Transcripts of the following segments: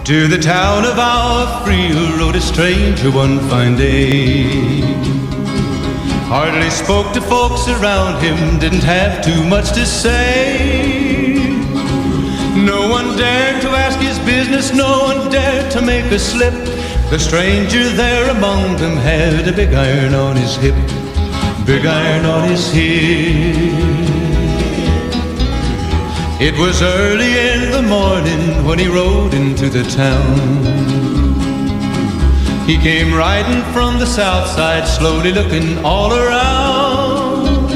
To the town of our free rode a stranger one fine day. Hardly spoke to folks around him, didn't have too much to say. No one dared to ask his business, no one dared to make a slip. The stranger there among them had a big iron on his hip, big iron on his hip. It was early in the morning when he rode into the town. He came riding from the south side, slowly looking all around.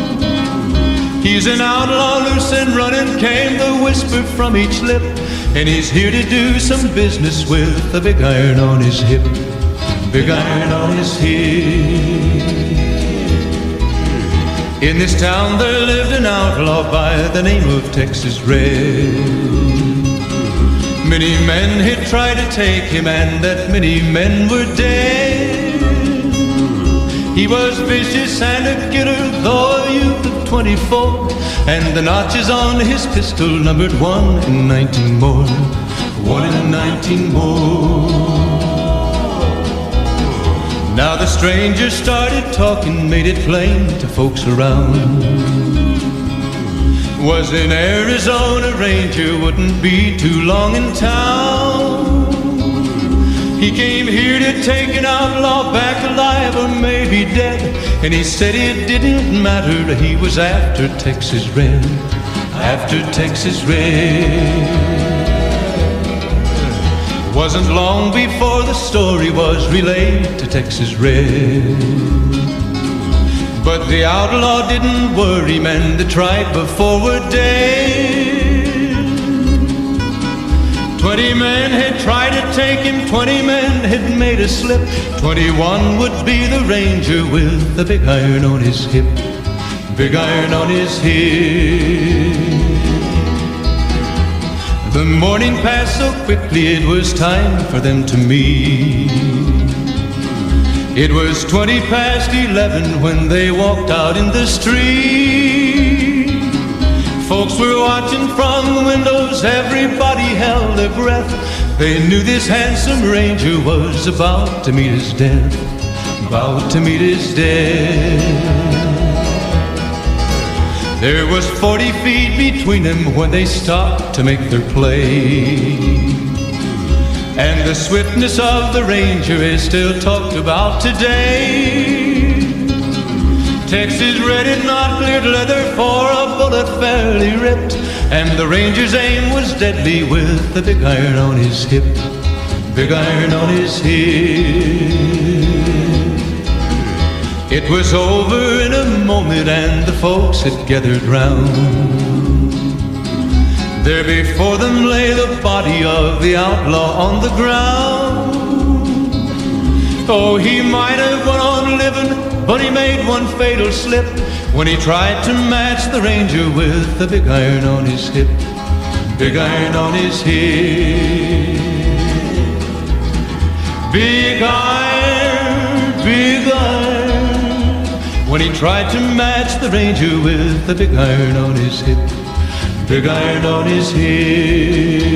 He's an outlaw, loose and running, came the whisper from each lip. And he's here to do some business with a big iron on his hip, big iron on his hip. In this town there lived an outlaw by the name of Texas Red. Many men had tried to take him, and that many men were dead. He was vicious and a killer, though a youth of 24, and the notches on his pistol numbered 1 in 19 more, 1 in 19 more. Now the stranger started talking, made it plain to folks around. Was an Arizona ranger, wouldn't be too long in town. He came here to take an outlaw back alive or maybe dead. And he said it didn't matter, he was after Texas Red, after Texas Red. Wasn't long before the story was relayed to Texas Red. But the outlaw didn't worry, men that tried before were dead. 20 men had tried to take him, 20 men had made a slip. 21 would be the ranger with the big iron on his hip, big iron on his hip. The morning passed so quickly, it was time for them to meet. It was 20 past 11 when they walked out in the street. Folks were watching from the windows, everybody held their breath. They knew this handsome ranger was about to meet his death, about to meet his death. There was 40 feet between them when they stopped to make their play. And the swiftness of the ranger is still talked about today. Texas Red had not cleared leather for a bullet fairly ripped, and the ranger's aim was deadly with the big iron on his hip, big iron on his hip. It was over in a moment and the folks had gathered round. There before them lay the body of the outlaw on the ground. Oh, he might have went on living, but he made one fatal slip when he tried to match the ranger with the big iron on his hip, big iron on his hip. Big iron, big iron. When he tried to match the ranger with the big iron on his hip, big iron on his hip.